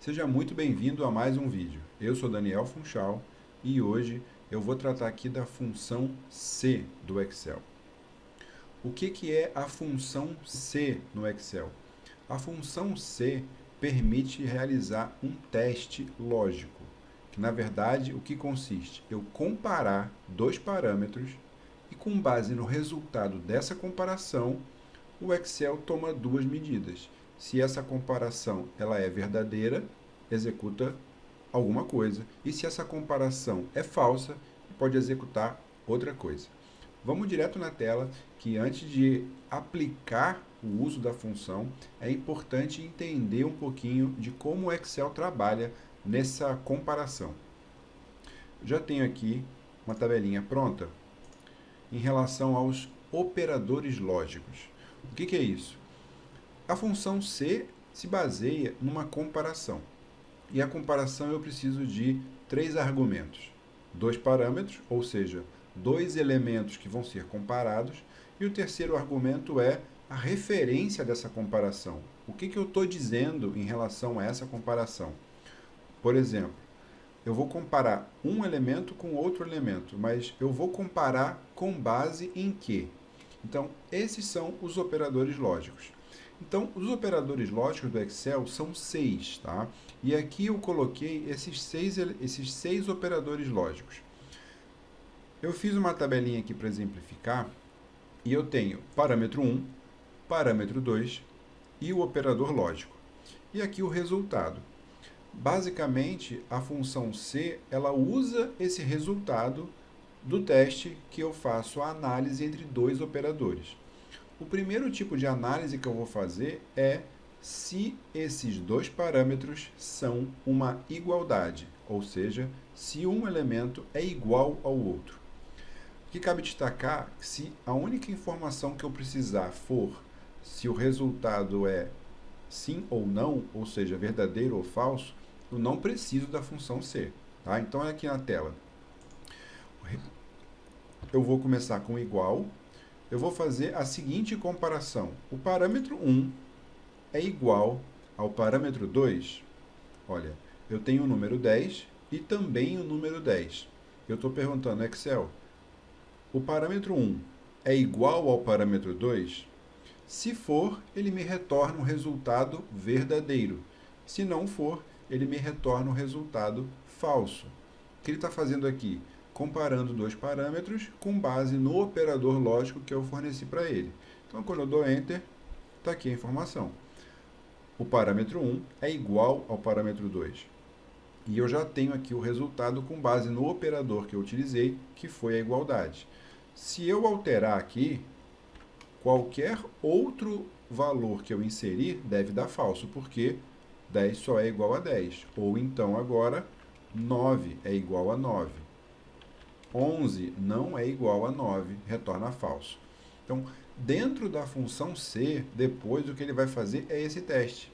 Seja muito bem-vindo a mais um vídeo. Eu sou Daniel Funchal e hoje eu vou tratar aqui da função C do Excel. O que é a função C no Excel? A função C permite realizar um teste lógico, que na verdade o que consiste? Eu comparar dois parâmetros e com base no resultado dessa comparação, o Excel toma duas medidas. Se essa comparação ela é verdadeira, executa alguma coisa. E se essa comparação é falsa, pode executar outra coisa. Vamos direto na tela, que antes de aplicar o uso da função, é importante entender um pouquinho de como o Excel trabalha nessa comparação. Já tenho aqui uma tabelinha pronta em relação aos operadores lógicos. O que é isso? A função C se baseia numa comparação. E a comparação eu preciso de três argumentos. Dois parâmetros, ou seja, dois elementos que vão ser comparados. E o terceiro argumento é a referência dessa comparação. O que eu estou dizendo em relação a essa comparação? Por exemplo, eu vou comparar um elemento com outro elemento, mas eu vou comparar com base em quê? Então, esses são os operadores lógicos. Então, os operadores lógicos do Excel são 6, tá? E aqui eu coloquei esses seis operadores lógicos. Eu fiz uma tabelinha aqui para exemplificar, e eu tenho parâmetro 1, parâmetro 2 e o operador lógico. E aqui o resultado. Basicamente, a função C, ela usa esse resultado do teste que eu faço a análise entre dois operadores. O primeiro tipo de análise que eu vou fazer é se esses dois parâmetros são uma igualdade, ou seja, se um elemento é igual ao outro. O que cabe destacar é que se a única informação que eu precisar for se o resultado é sim ou não, ou seja, verdadeiro ou falso, eu não preciso da função C. Tá? Então, aqui na tela, eu vou começar com igual. Eu vou fazer a seguinte comparação. O parâmetro 1 é igual ao parâmetro 2. Olha, eu tenho o número 10 e também o número 10. Eu estou perguntando, Excel, o parâmetro 1 é igual ao parâmetro 2? Se for, ele me retorna um resultado verdadeiro. Se não for, ele me retorna um resultado falso. O que ele está fazendo aqui? Comparando dois parâmetros com base no operador lógico que eu forneci para ele. Então, quando eu dou Enter, está aqui a informação. O parâmetro 1 é igual ao parâmetro 2. E eu já tenho aqui o resultado com base no operador que eu utilizei, que foi a igualdade. Se eu alterar aqui, qualquer outro valor que eu inserir deve dar falso, porque 10 só é igual a 10. Ou então agora, 9 é igual a 9. 11 não é igual a 9, retorna falso. Então, dentro da função C, depois o que ele vai fazer é esse teste.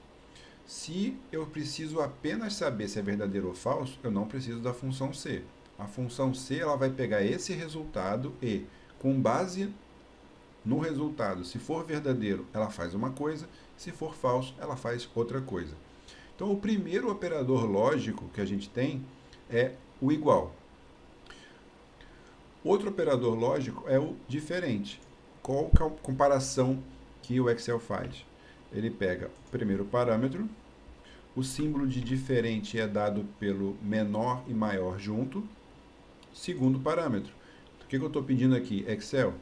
Se eu preciso apenas saber se é verdadeiro ou falso, eu não preciso da função C. A função C ela vai pegar esse resultado e, com base no resultado, se for verdadeiro, ela faz uma coisa, se for falso, ela faz outra coisa. Então, o primeiro operador lógico que a gente tem é o igual. Outro operador lógico é o diferente. Qual é a comparação que o Excel faz? Ele pega o primeiro parâmetro, o símbolo de diferente é dado pelo menor e maior junto, segundo parâmetro. O que eu estou pedindo aqui? Excel,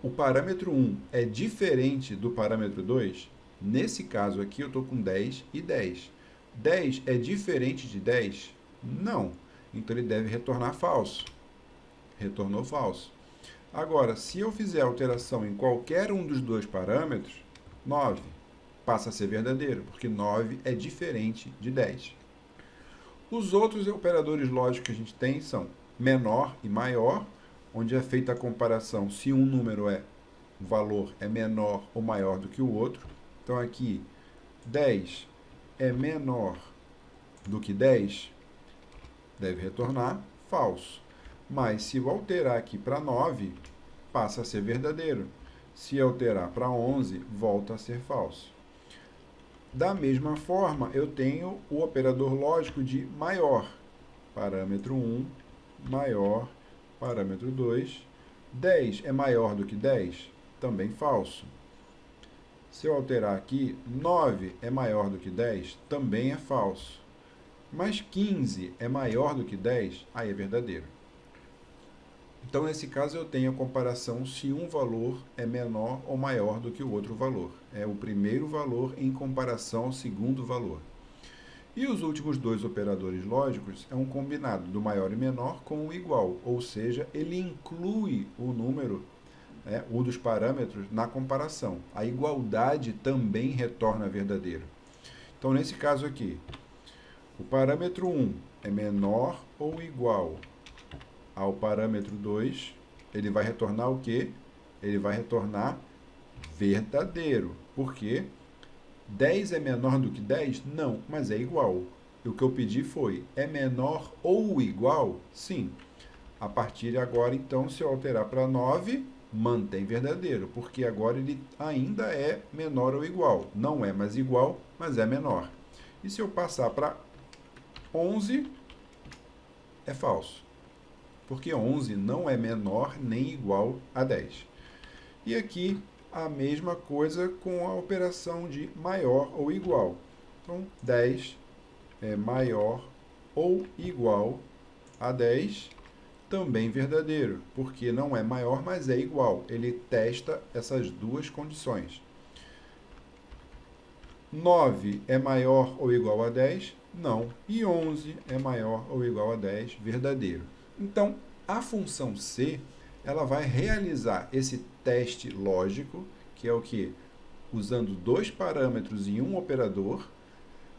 o parâmetro 1 é diferente do parâmetro 2? Nesse caso aqui eu estou com 10 e 10. 10 é diferente de 10? Não. Então ele deve retornar falso. Retornou falso. Agora, se eu fizer alteração em qualquer um dos dois parâmetros, 9 passa a ser verdadeiro, porque 9 é diferente de 10. Os outros operadores lógicos que a gente tem são menor e maior, onde é feita a comparação se um número o valor é menor ou maior do que o outro. Então aqui, 10 é menor do que 10, deve retornar falso. Mas se eu alterar aqui para 9, passa a ser verdadeiro. Se alterar para 11, volta a ser falso. Da mesma forma, eu tenho o operador lógico de maior. Parâmetro 1, maior, parâmetro 2. 10 é maior do que 10? Também falso. Se eu alterar aqui, 9 é maior do que 10? Também é falso. Mas 15 é maior do que 10? Aí é verdadeiro. Então, nesse caso, eu tenho a comparação se um valor é menor ou maior do que o outro valor. É o primeiro valor em comparação ao segundo valor. E os últimos dois operadores lógicos é um combinado do maior e menor com o igual, ou seja, ele inclui o número, um dos parâmetros, na comparação. A igualdade também retorna verdadeiro. Então, nesse caso aqui, o parâmetro 1 é menor ou igual ao parâmetro 2, ele vai retornar o quê? Ele vai retornar verdadeiro. Por quê? 10 é menor do que 10? Não, mas é igual. E o que eu pedi foi, é menor ou igual? Sim. A partir de agora, então, se eu alterar para 9, mantém verdadeiro, porque agora ele ainda é menor ou igual. Não é mais igual, mas é menor. E se eu passar para 11, é falso, porque 11 não é menor nem igual a 10. E aqui a mesma coisa com a operação de maior ou igual. Então, 10 é maior ou igual a 10, também verdadeiro, porque não é maior, mas é igual. Ele testa essas duas condições. 9 é maior ou igual a 10? Não. E 11 é maior ou igual a 10? Verdadeiro. Então, a função C, ela vai realizar esse teste lógico, que é o que? Usando dois parâmetros e um operador.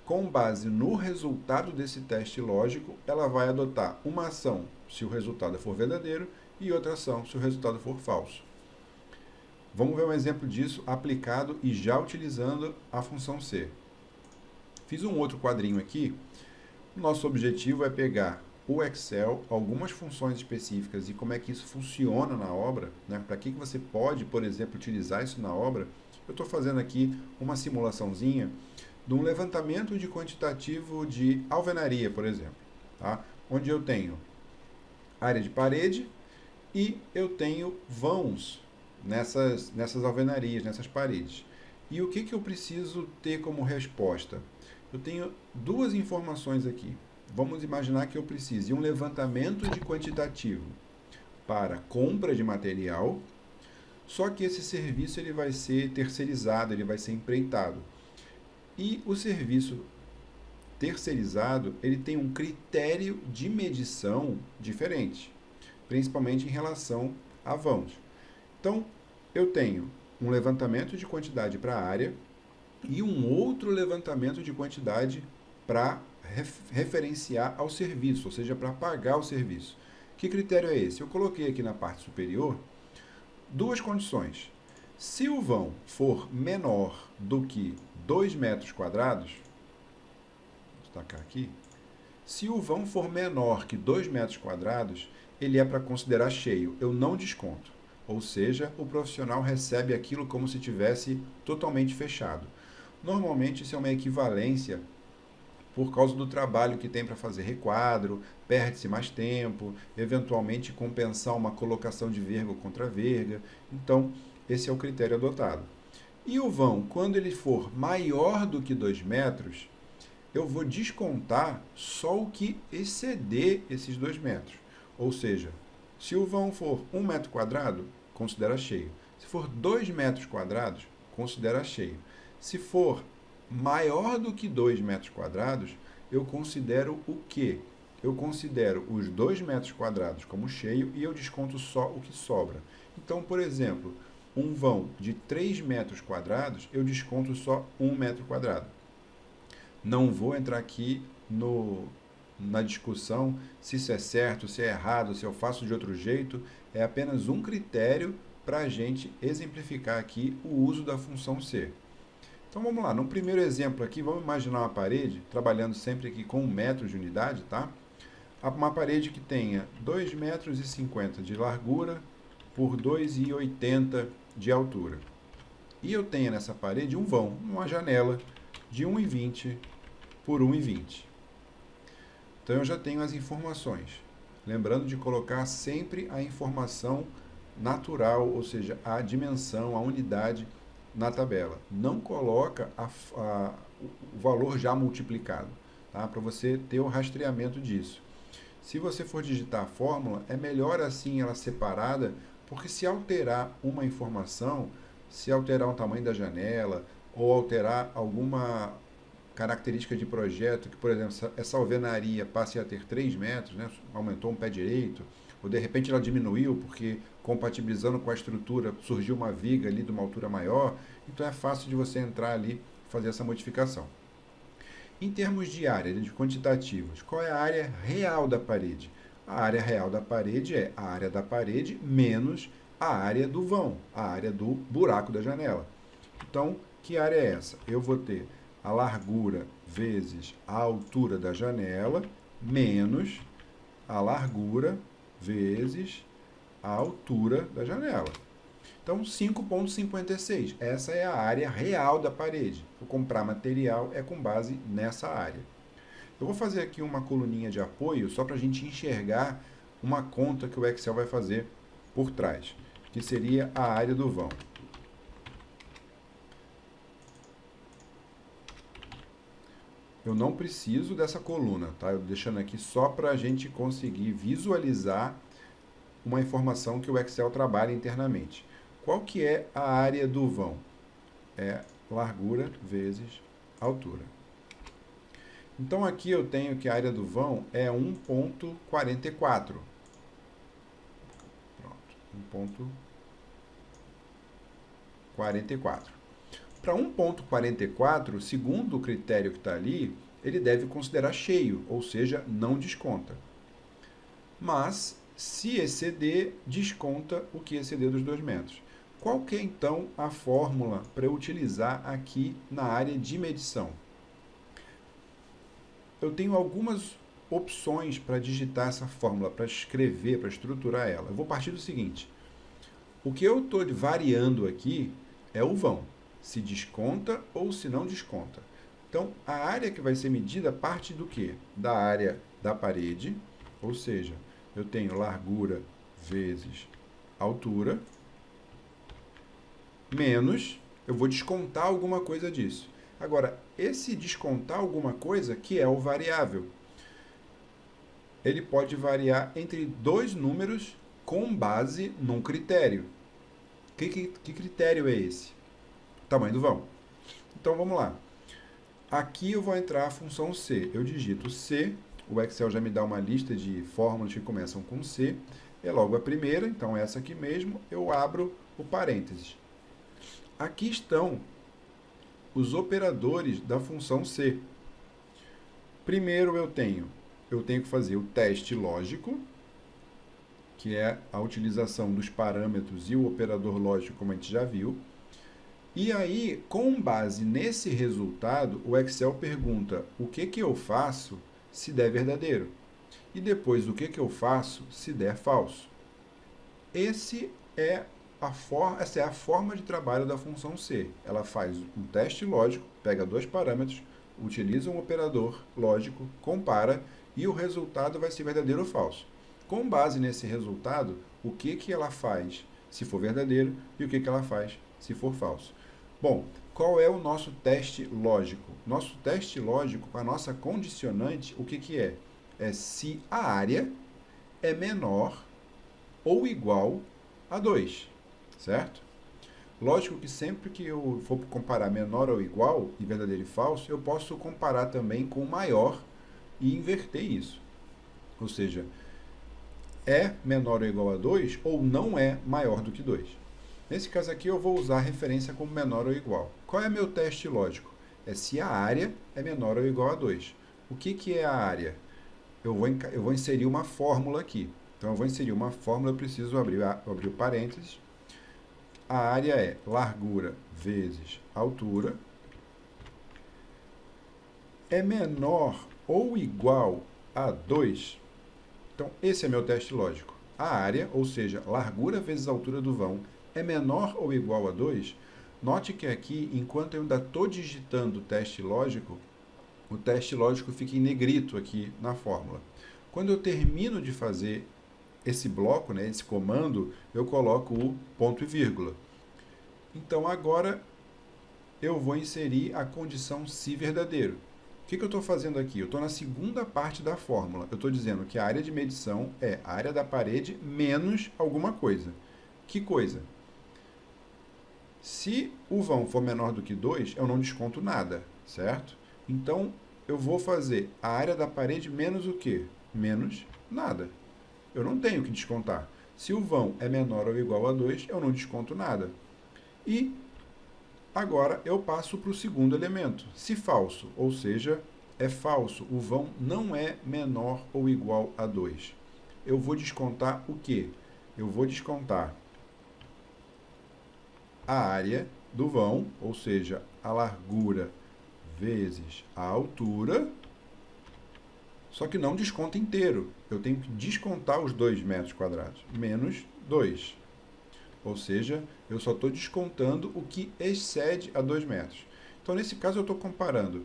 Com base no resultado desse teste lógico, ela vai adotar uma ação se o resultado for verdadeiro e outra ação se o resultado for falso. Vamos ver um exemplo disso aplicado e já utilizando a função C. Fiz um outro quadrinho aqui. Nosso objetivo é pegar o Excel, algumas funções específicas e como é que isso funciona na obra, para que você pode, por exemplo, utilizar isso na obra. Eu estou fazendo aqui uma simulaçãozinha de um levantamento de quantitativo de alvenaria, por exemplo, onde eu tenho área de parede e eu tenho vãos nessas alvenarias, nessas paredes. E o que eu preciso ter como resposta? Eu tenho duas informações aqui. Vamos imaginar que eu precise de um levantamento de quantitativo para compra de material, só que esse serviço ele vai ser terceirizado, ele vai ser empreitado. E o serviço terceirizado, ele tem um critério de medição diferente, principalmente em relação a vãos. Então, eu tenho um levantamento de quantidade para a área e um outro levantamento de quantidade para referenciar ao serviço, ou seja, para pagar o serviço. Que critério é esse? Eu coloquei aqui na parte superior duas condições. Se o vão for menor do que 2 metros quadrados, vou destacar aqui, se o vão for menor que 2 metros quadrados, ele é para considerar cheio, eu não desconto. Ou seja, o profissional recebe aquilo como se tivesse totalmente fechado. Normalmente isso é uma equivalência por causa do trabalho que tem para fazer requadro, perde-se mais tempo, eventualmente compensar uma colocação de verga ou contra-verga. Então, esse é o critério adotado. E o vão, quando ele for maior do que 2 metros, eu vou descontar só o que exceder esses 2 metros. Ou seja, se o vão for 1 metro quadrado, considera cheio. Se for 2 metros quadrados, considera cheio. Se for maior do que 2 metros quadrados, eu considero o quê? Eu considero os 2 metros quadrados como cheio e eu desconto só o que sobra. Então, por exemplo, um vão de 3 metros quadrados, eu desconto só 1 metro quadrado. Não vou entrar aqui na discussão se isso é certo, se é errado, se eu faço de outro jeito. É apenas um critério para a gente exemplificar aqui o uso da função C. Então vamos lá, no primeiro exemplo aqui, vamos imaginar uma parede, trabalhando sempre aqui com 1 metro de unidade, tá? Uma parede que tenha 2,50 metros de largura por 2,80 de altura. E eu tenho nessa parede um vão, uma janela de 1,20 por 1,20. Então, eu já tenho as informações. Lembrando de colocar sempre a informação natural, ou seja, a dimensão, a unidade na tabela. Não coloca o valor já multiplicado, tá? Para você ter o rastreamento disso. Se você for digitar a fórmula, é melhor assim ela separada, porque se alterar uma informação, se alterar o tamanho da janela, ou alterar alguma característica de projeto, que, por exemplo, essa alvenaria passe a ter 3 metros, né, aumentou um pé direito, ou de repente ela diminuiu porque compatibilizando com a estrutura surgiu uma viga ali de uma altura maior, então é fácil de você entrar ali e fazer essa modificação. Em termos de área, de quantitativos, qual é a área real da parede? A área real da parede é a área da parede menos a área do vão, a área do buraco da janela. Então, que área é essa? Eu vou ter a largura vezes a altura da janela menos a largura vezes a altura da janela. Então, 5,56. Essa é a área real da parede. Vou comprar material é com base nessa área. Eu vou fazer aqui uma coluninha de apoio só para a gente enxergar uma conta que o Excel vai fazer por trás, que seria a área do vão. Eu não preciso dessa coluna, tá? Eu deixando aqui só para a gente conseguir visualizar uma informação que o Excel trabalha internamente. Qual que é a área do vão? É largura vezes altura. Então, aqui eu tenho que a área do vão é 1,44. Pronto, 1,44. Para 1,44, segundo o critério que está ali, ele deve considerar cheio, ou seja, não desconta. Mas, se exceder, desconta o que exceder dos 2 metros. Qual que é, então, a fórmula para eu utilizar aqui na área de medição? Eu tenho algumas opções para digitar essa fórmula, para escrever, para estruturar ela. Eu vou partir do seguinte. O que eu estou variando aqui é o vão, se desconta ou se não desconta. Então, a área que vai ser medida parte do quê? Da área da parede, ou seja, eu tenho largura vezes altura, menos, eu vou descontar alguma coisa disso. Agora, esse descontar alguma coisa, que é o variável, ele pode variar entre dois números com base num critério. Que critério é esse? O tamanho do vão. Então, vamos lá. Aqui eu vou entrar a função C. Eu digito C, o Excel já me dá uma lista de fórmulas que começam com C. É logo a primeira, então essa aqui mesmo, eu abro o parênteses. Aqui estão os operadores da função C. Primeiro eu tenho que fazer o teste lógico, que é a utilização dos parâmetros e o operador lógico, como a gente já viu. E aí, com base nesse resultado, o Excel pergunta o que eu faço se der verdadeiro. E depois, o que eu faço se der falso. Essa é a forma de trabalho da função C. Ela faz um teste lógico, pega dois parâmetros, utiliza um operador lógico, compara e o resultado vai ser verdadeiro ou falso. Com base nesse resultado, o que ela faz se for verdadeiro e o que ela faz se for falso. Bom, qual é o nosso teste lógico? Nosso teste lógico, a nossa condicionante, o que é? É se a área é menor ou igual a 2, certo? Lógico que sempre que eu for comparar menor ou igual, e verdadeiro e falso, eu posso comparar também com maior e inverter isso. Ou seja, é menor ou igual a 2 ou não é maior do que 2. Nesse caso aqui eu vou usar a referência como menor ou igual. Qual é meu teste lógico? É se a área é menor ou igual a 2. O que é a área? Eu vou inserir uma fórmula aqui. Então eu vou inserir uma fórmula, eu preciso abrir o parênteses. A área é largura vezes altura. É menor ou igual a 2. Então, esse é meu teste lógico. A área, ou seja, largura vezes altura do vão, é menor ou igual a 2. Note que aqui, enquanto eu ainda estou digitando o teste lógico fica em negrito aqui na fórmula. Quando eu termino de fazer esse bloco, né, esse comando, eu coloco o ponto e vírgula. Então, agora eu vou inserir a condição se verdadeiro. O que eu estou fazendo aqui? Eu estou na segunda parte da fórmula. Eu estou dizendo que a área de medição é a área da parede menos alguma coisa. Que coisa? Se o vão for menor do que 2, eu não desconto nada, certo? Então, eu vou fazer a área da parede menos o quê? Menos nada. Eu não tenho que descontar. Se o vão é menor ou igual a 2, eu não desconto nada. E agora eu passo para o segundo elemento. Se falso, ou seja, é falso, o vão não é menor ou igual a 2. Eu vou descontar o quê? Eu vou descontar a área do vão, ou seja, a largura vezes a altura, só que não desconta inteiro. Eu tenho que descontar os 2 metros quadrados, menos 2. Ou seja, eu só estou descontando o que excede a 2 metros. Então, nesse caso, eu estou comparando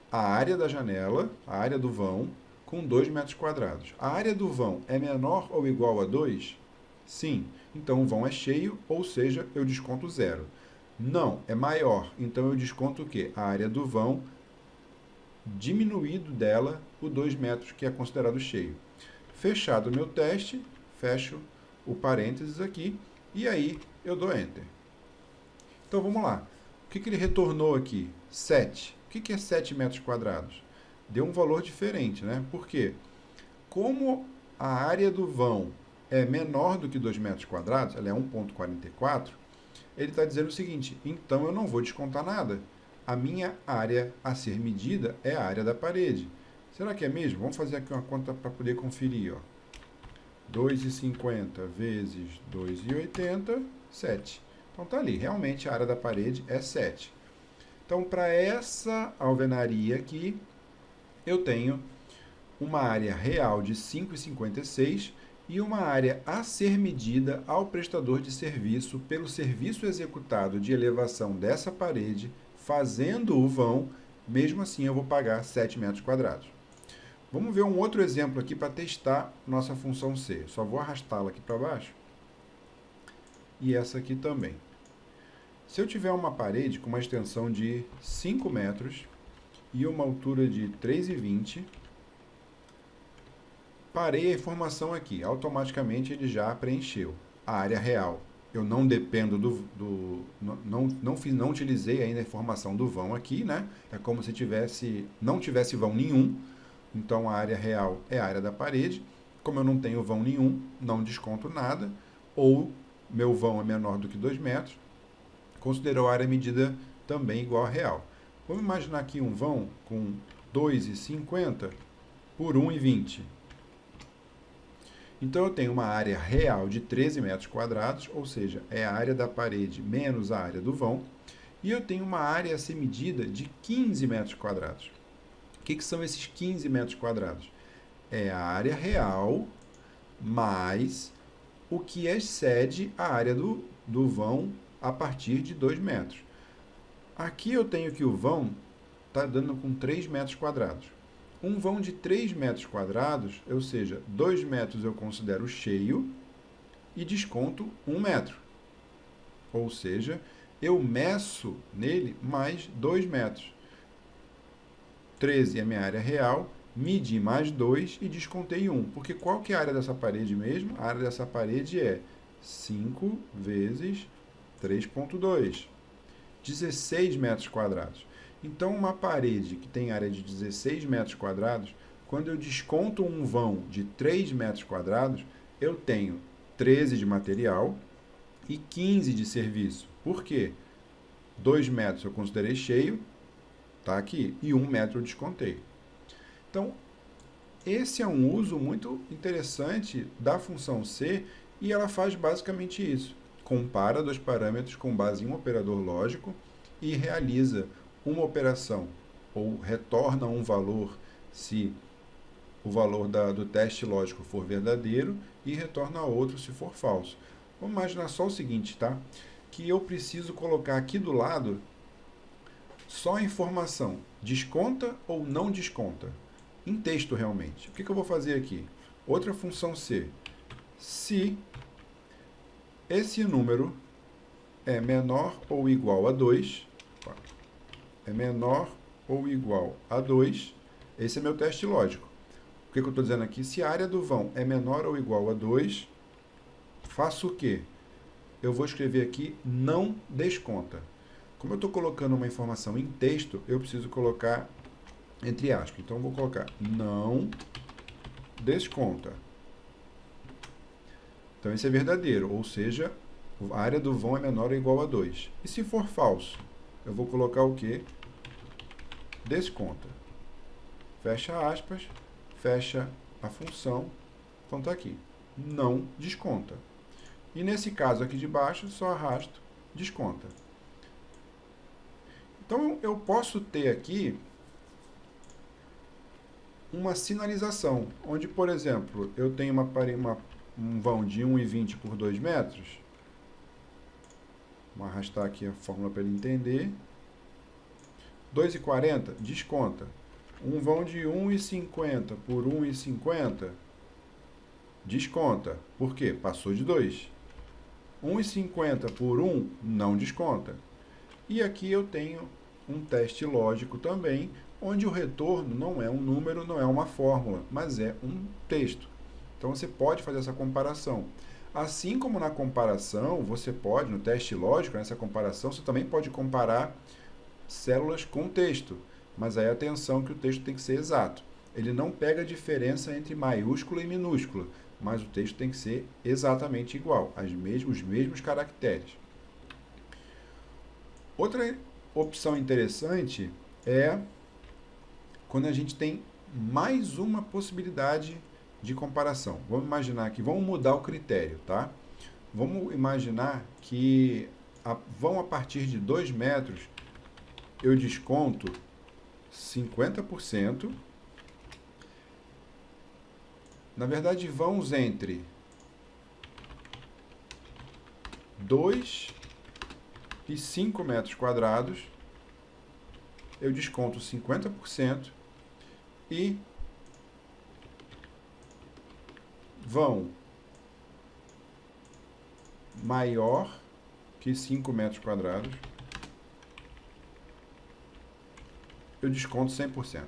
a área da janela, a área do vão, com 2 metros quadrados. A área do vão é menor ou igual a 2? Sim. Então, o vão é cheio, ou seja, eu desconto 0. Não, é maior. Então, eu desconto o quê? A área do vão, diminuído dela, o 2 metros, que é considerado cheio. Fechado o meu teste, fecho o parênteses aqui, e aí eu dou Enter. Então, vamos lá. O que ele retornou aqui? 7. O que é 7 metros quadrados? Deu um valor diferente, né? Por quê? Como a área do vão é menor do que 2 metros quadrados, ela é 1,44, ele está dizendo o seguinte, então eu não vou descontar nada. A minha área a ser medida é a área da parede. Será que é mesmo? Vamos fazer aqui uma conta para poder conferir. 2,50 vezes 2,80, 7. Então está ali, realmente a área da parede é 7. Então, para essa alvenaria aqui, eu tenho uma área real de 5,56 e uma área a ser medida ao prestador de serviço pelo serviço executado de elevação dessa parede, fazendo o vão, mesmo assim eu vou pagar 7 metros quadrados. Vamos ver um outro exemplo aqui para testar nossa função C. Só vou arrastá-la aqui para baixo. E essa aqui também. Se eu tiver uma parede com uma extensão de 5 metros e uma altura de 3,20, parei a informação aqui. Automaticamente ele já preencheu a área real. Eu não dependo não utilizei ainda a informação do vão aqui, né? É como se não tivesse vão nenhum. Então, a área real é a área da parede. Como eu não tenho vão nenhum, não desconto nada. Ou meu vão é menor do que 2 metros, considerou a área medida também igual a real. Vamos imaginar aqui um vão com 2,50 por 1,20. Então, eu tenho uma área real de 13 metros quadrados, ou seja, é a área da parede menos a área do vão. E eu tenho uma área a ser medida de 15 metros quadrados. O que são esses 15 metros quadrados? É a área real mais o que excede a área do vão a partir de 2 metros. Aqui eu tenho que o vão está dando com 3 metros quadrados. Um vão de 3 metros quadrados, ou seja, 2 metros eu considero cheio e desconto 1 metro. Ou seja, eu meço nele mais 2 metros. 13 é minha área real, medi mais 2 e descontei 1. Porque qual que é a área dessa parede mesmo? A área dessa parede é 5 vezes 3,2. 16 metros quadrados. Então, uma parede que tem área de 16 metros quadrados, quando eu desconto um vão de 3 metros quadrados, eu tenho 13 de material e 15 de serviço. Por quê? 2 metros eu considerei cheio, está aqui, e 1 metro eu descontei. Então, esse é um uso muito interessante da função C e ela faz basicamente isso. Compara dois parâmetros com base em um operador lógico e realiza uma operação ou retorna um valor se o valor do teste lógico for verdadeiro e retorna outro se for falso. Vamos imaginar só o seguinte, tá? que eu preciso colocar aqui do lado só a informação, desconta ou não desconta, em texto realmente. O que eu vou fazer aqui? Outra função C. Se esse número é menor ou igual a 2, é menor ou igual a 2, esse é meu teste lógico. O que eu estou dizendo aqui? Se a área do vão é menor ou igual a 2, faço o quê? Eu vou escrever aqui não desconta. Como eu estou colocando uma informação em texto, eu preciso colocar entre aspas. Então, eu vou colocar não desconta. Então, esse é verdadeiro, ou seja, a área do vão é menor ou igual a 2. E se for falso, eu vou colocar o quê? Desconta. Fecha aspas, fecha a função. Então, está aqui. Não desconta. E nesse caso aqui de baixo, só arrasto, desconta. Então, eu posso ter aqui uma sinalização, onde, por exemplo, eu tenho um vão de 1,20 por 2 metros. Vamos arrastar aqui a fórmula para ele entender. 2,40, desconta. Um vão de 1,50 por 1,50, desconta. Por quê? Passou de 2. 1,50 por 1, não desconta. E aqui eu tenho um teste lógico também, onde o retorno não é um número, não é uma fórmula, mas é um texto. Então, você pode fazer essa comparação. Assim como na comparação, você pode, no teste lógico, nessa comparação, você também pode comparar células com texto. Mas aí, atenção que o texto tem que ser exato. Ele não pega a diferença entre maiúscula e minúscula, mas o texto tem que ser exatamente igual, os mesmos caracteres. Outra opção interessante é quando a gente tem mais uma possibilidade de comparação. Vamos imaginar que vamos mudar o critério, tá? Vamos imaginar que vão a partir de 2 metros, eu desconto 50%. Na verdade, vãos entre 2 e 5 metros quadrados, eu desconto 50% e vão maior que 5 metros quadrados, eu desconto 100%.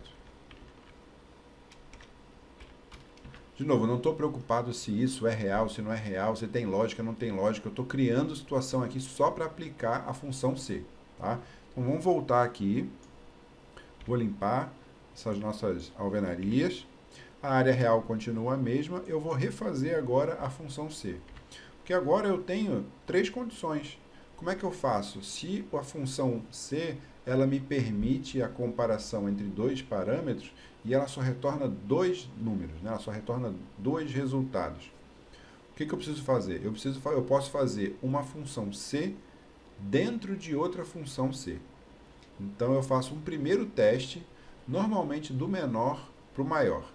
De novo, eu não estou preocupado se isso é real, se não é real, se tem lógica, não tem lógica. Eu estou criando situação aqui só para aplicar a função C. Tá? Então, vamos voltar aqui. Vou limpar essas nossas alvenarias. A área real continua a mesma. Eu vou refazer agora a função C. Porque agora eu tenho 3 condições. Como é que eu faço? Se a função C ela me permite a comparação entre 2 parâmetros e ela só retorna 2 números, né? Ela só retorna 2 resultados. O que eu preciso fazer? Eu posso fazer uma função C dentro de outra função C. Então, eu faço um primeiro teste, normalmente do menor para o maior.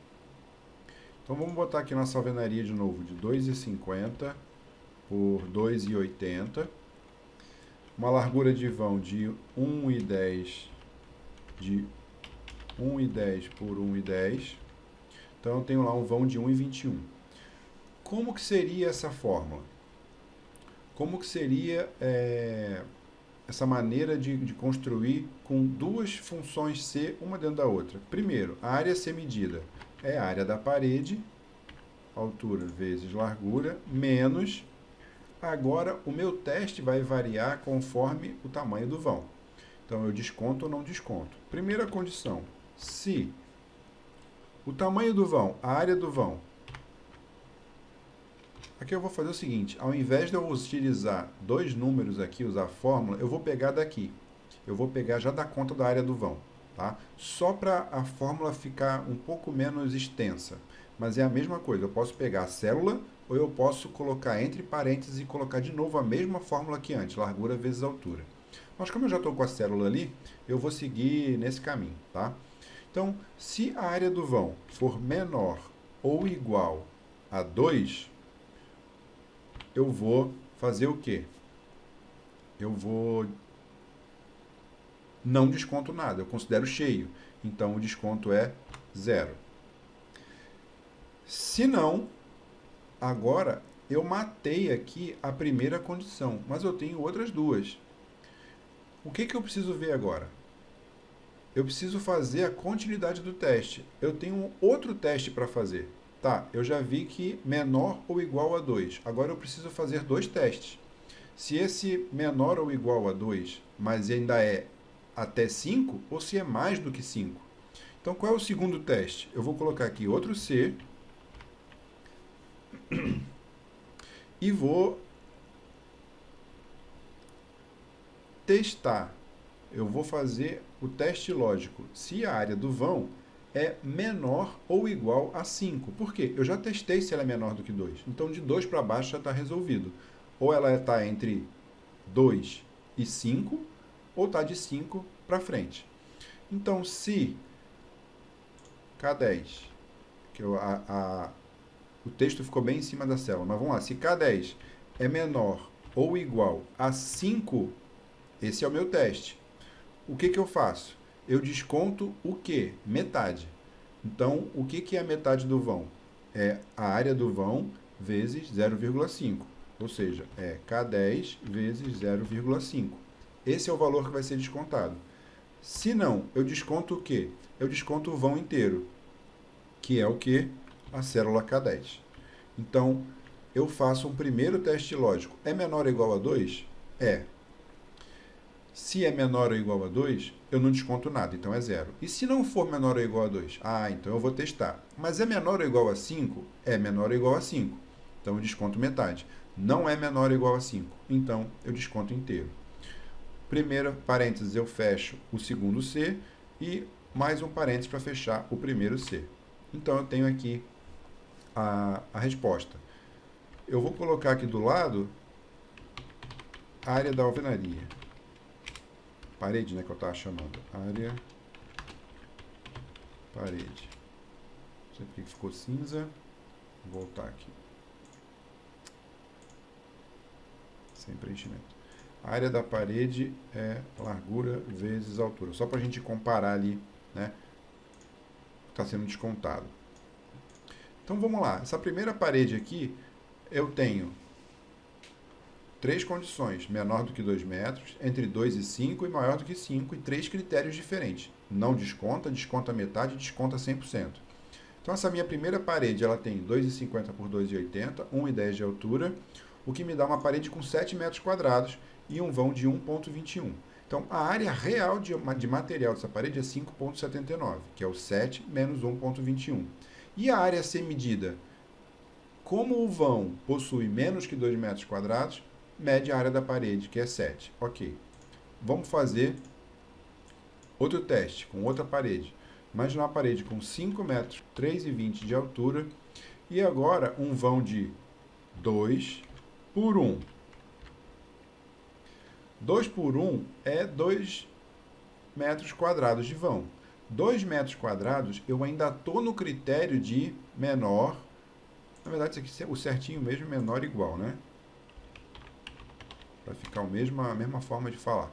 Então, vamos botar aqui nossa alvenaria de novo, de 2,50 por 2,80. Uma largura de vão de 1,10 por 1,10. Então, eu tenho lá um vão de 1,21. Como que seria essa fórmula? Como que seria essa maneira de construir com 2 funções C, uma dentro da outra? Primeiro, a área a ser medida é a área da parede, altura vezes largura, menos... Agora, o meu teste vai variar conforme o tamanho do vão. Então, eu desconto ou não desconto. Primeira condição, se o tamanho do vão, a área do vão... Aqui eu vou fazer o seguinte, ao invés de eu utilizar 2 números aqui, usar a fórmula, eu vou pegar daqui. Eu vou pegar já da conta da área do vão, tá? Só para a fórmula ficar um pouco menos extensa. Mas é a mesma coisa, eu posso pegar a célula ou eu posso colocar entre parênteses e colocar de novo a mesma fórmula que antes, largura vezes altura. Mas como eu já estou com a célula ali, eu vou seguir nesse caminho, tá? Então, se a área do vão for menor ou igual a 2, eu vou fazer o quê? eu vou não desconto nada, eu considero cheio. Então, o desconto é 0. Se não, agora eu matei aqui a primeira condição, mas eu tenho outras duas. O que eu preciso ver agora? Eu preciso fazer a continuidade do teste. Eu tenho outro teste para fazer. Tá, eu já vi que menor ou igual a 2. Agora eu preciso fazer dois testes. Se esse menor ou igual a 2, mas ainda é até 5, ou se é mais do que 5. Então, qual é o segundo teste? Eu vou colocar aqui outro C e vou testar. Eu vou fazer o teste lógico se a área do vão é menor ou igual a 5. Por quê? Eu já testei se ela é menor do que 2. Então, de 2 para baixo já está resolvido. Ou ela está entre 2 e 5, ou está de 5 para frente. Então, se K10, que o texto ficou bem em cima da célula, mas vamos lá, se K10 é menor ou igual a 5, esse é o meu teste. O que eu faço? Eu desconto o quê? Metade. Então, o que é a metade do vão? É a área do vão vezes 0,5. Ou seja, é K10 vezes 0,5. Esse é o valor que vai ser descontado. Se não, eu desconto o quê? Eu desconto o vão inteiro, que é o quê? A célula K10. Então, eu faço um primeiro teste lógico. É menor ou igual a 2? É. Se é menor ou igual a 2, eu não desconto nada, então é 0. E se não for menor ou igual a 2? Ah, então eu vou testar. Mas é menor ou igual a 5? É menor ou igual a 5. Então eu desconto metade. Não é menor ou igual a 5. Então eu desconto inteiro. Primeiro parênteses, eu fecho o segundo C e mais um parênteses para fechar o primeiro C. Então eu tenho aqui a resposta. Eu vou colocar aqui do lado a área da alvenaria. Parede, né, que eu estava chamando. Área, parede. Não sei porque ficou cinza. Vou voltar aqui. Sem preenchimento. A área da parede é largura vezes altura. Só para a gente comparar ali, né? Está sendo descontado. Então vamos lá. Essa primeira parede aqui, eu tenho três condições: menor do que 2 metros, entre 2 e 5 e maior do que 5, e três critérios diferentes. Não desconta, desconta metade, desconta 100%. Então essa minha primeira parede, ela tem 2,50 por 2,80, 1,10 de altura, o que me dá uma parede com 7 metros quadrados e um vão de 1,21. Então a área real de material dessa parede é 5,79, que é o 7 menos 1,21. E a área a ser medida? Como o vão possui menos que 2 metros quadrados, mede a área da parede, que é 7. Ok. Vamos fazer outro teste com outra parede. Imagina uma parede com 5 metros, 3,20 de altura, e agora um vão de 2 por 1. 2 por 1 é 2 metros quadrados de vão. 2 metros quadrados, eu ainda estou no critério de menor. Na verdade, isso aqui é o certinho mesmo, menor igual, né? Para ficar a mesma forma de falar.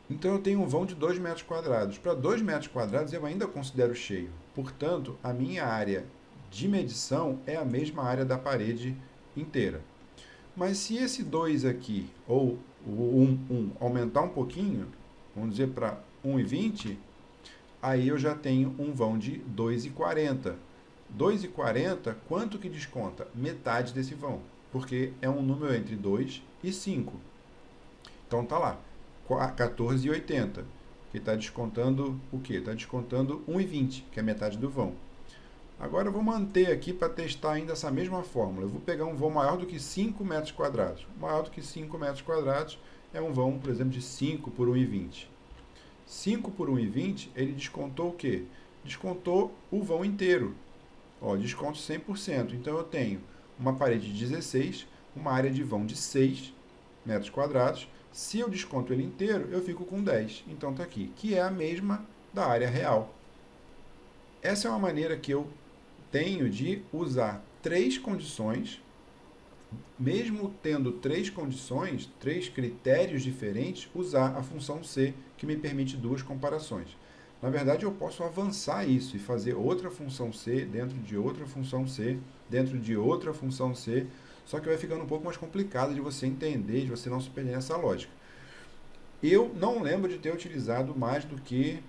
Então, eu tenho um vão de 2 metros quadrados. Para 2 metros quadrados, eu ainda considero cheio. Portanto, a minha área de medição é a mesma área da parede inteira. Mas se esse 2 aqui, ou o 1, aumentar um pouquinho, vamos dizer para 1,20, aí eu já tenho um vão de 2,40. 2,40, quanto que desconta? Metade desse vão, porque é um número entre 2 e 5. Então tá lá, 14,80, que está descontando o quê? Está descontando 1,20, que é metade do vão. Agora eu vou manter aqui para testar ainda essa mesma fórmula. Eu vou pegar um vão maior do que 5 metros quadrados. Maior do que 5 metros quadrados é um vão, por exemplo, de 5 por 1,20. 5 por 1,20, ele descontou o quê? Descontou o vão inteiro. Ó, desconto 100%. Então eu tenho uma parede de 16, uma área de vão de 6 metros quadrados. Se eu desconto ele inteiro, eu fico com 10. Então está aqui, que é a mesma da área real. Essa é uma maneira que eu tenho de usar três condições mesmo tendo três condições, três critérios diferentes, usar a função C, que me permite duas comparações. Na verdade, eu posso avançar isso e fazer outra função C dentro de outra função C, dentro de outra função C, só que vai ficando um pouco mais complicado de você entender, de você não se perder nessa lógica. Eu não lembro de ter utilizado mais do que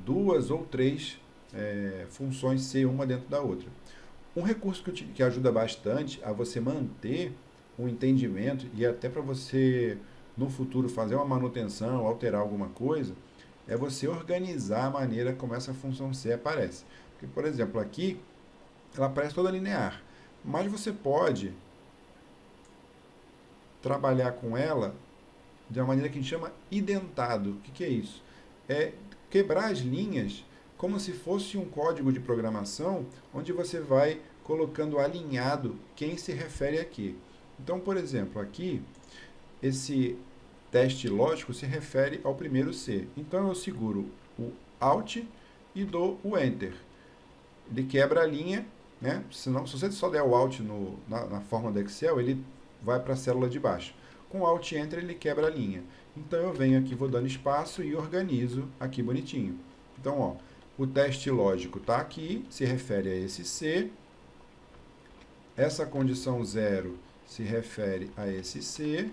duas ou três funções C, uma dentro da outra. Um recurso que ajuda bastante a você manter o entendimento e até para você no futuro fazer uma manutenção, alterar alguma coisa, é você organizar a maneira como essa função C aparece. Porque, por exemplo, aqui ela aparece toda linear, mas você pode trabalhar com ela de uma maneira que a gente chama identado. O que é isso? É quebrar as linhas como se fosse um código de programação onde você vai colocando alinhado quem se refere a quê. Então, por exemplo, aqui, esse teste lógico se refere ao primeiro C. Então, eu seguro o Alt e dou o Enter. Ele quebra a linha, né? Senão, se você só der o Alt na fórmula do Excel, ele vai para a célula de baixo. Com o Alt Enter ele quebra a linha. Então eu venho aqui, vou dando espaço e organizo aqui bonitinho. Então, ó, o teste lógico está aqui, se refere a esse C. Essa condição 0 se refere a esse C.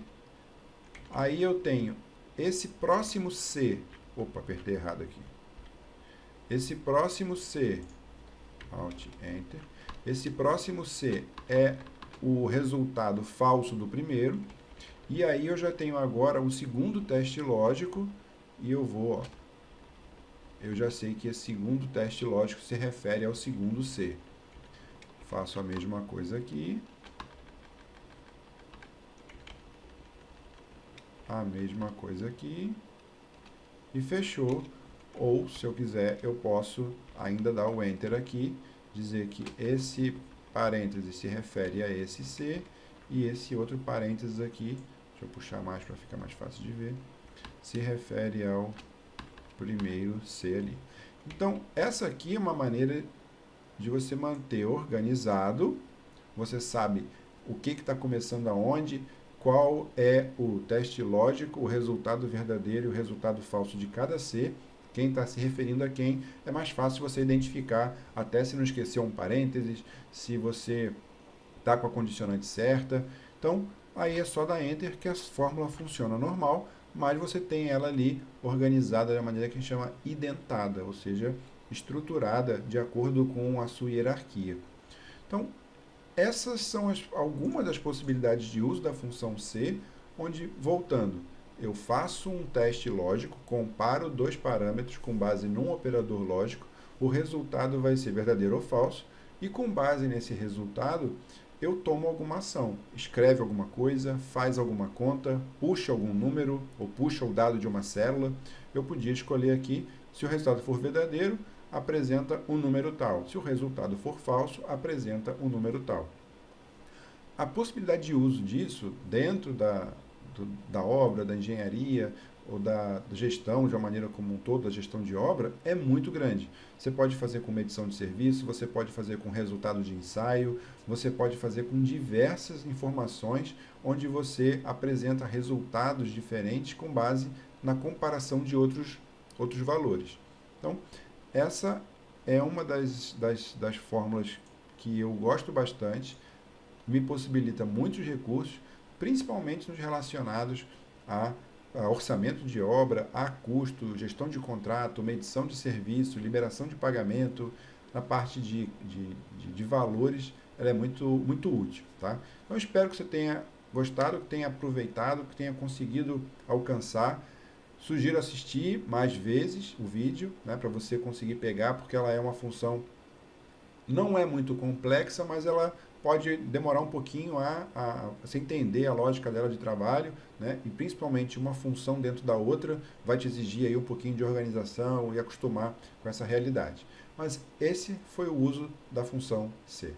Aí eu tenho esse próximo C. Opa, apertei errado aqui. Esse próximo C, Alt Enter. Esse próximo C é o resultado falso do primeiro. E aí eu já tenho agora o segundo teste lógico e eu vou, ó, eu já sei que esse segundo teste lógico se refere ao segundo C. Faço a mesma coisa aqui. A mesma coisa aqui. E fechou. Ou, se eu quiser, eu posso ainda dar o Enter aqui, dizer que esse parêntese se refere a esse C e esse outro parênteses aqui, deixa eu puxar mais para ficar mais fácil de ver, se refere ao primeiro C ali. Então, essa aqui é uma maneira de você manter organizado, você sabe o que está começando aonde, qual é o teste lógico, o resultado verdadeiro e o resultado falso de cada C, quem está se referindo a quem, é mais fácil você identificar, até se não esquecer um parênteses, se você está com a condicionante certa. Então, aí é só dar Enter que a fórmula funciona normal, mas você tem ela ali organizada da maneira que a gente chama identada, ou seja, estruturada de acordo com a sua hierarquia. Então, essas são algumas das possibilidades de uso da função C, onde, voltando, eu faço um teste lógico, comparo dois parâmetros com base num operador lógico, o resultado vai ser verdadeiro ou falso, e com base nesse resultado, eu tomo alguma ação, escreve alguma coisa, faz alguma conta, puxa algum número, ou puxa o dado de uma célula. Eu podia escolher aqui, se o resultado for verdadeiro, apresenta um número tal. Se o resultado for falso, apresenta um número tal. A possibilidade de uso disso dentro da obra, da engenharia ou da gestão de uma maneira como um todo, da gestão de obra, é muito grande. Você pode fazer com medição de serviço, você pode fazer com resultado de ensaio, você pode fazer com diversas informações onde você apresenta resultados diferentes com base na comparação de outros valores. Então, essa é uma das fórmulas que eu gosto bastante, me possibilita muitos recursos, principalmente nos relacionados a orçamento de obra, a custo, gestão de contrato, medição de serviço, liberação de pagamento, na parte de valores, ela é muito útil. Tá? Então, espero que você tenha gostado, que tenha aproveitado, que tenha conseguido alcançar. Sugiro assistir mais vezes o vídeo, né, para você conseguir pegar, porque ela é uma função, não é muito complexa, mas ela pode demorar um pouquinho a você entender a lógica dela de trabalho, né? E principalmente uma função dentro da outra vai te exigir aí um pouquinho de organização e acostumar com essa realidade. Mas esse foi o uso da função C.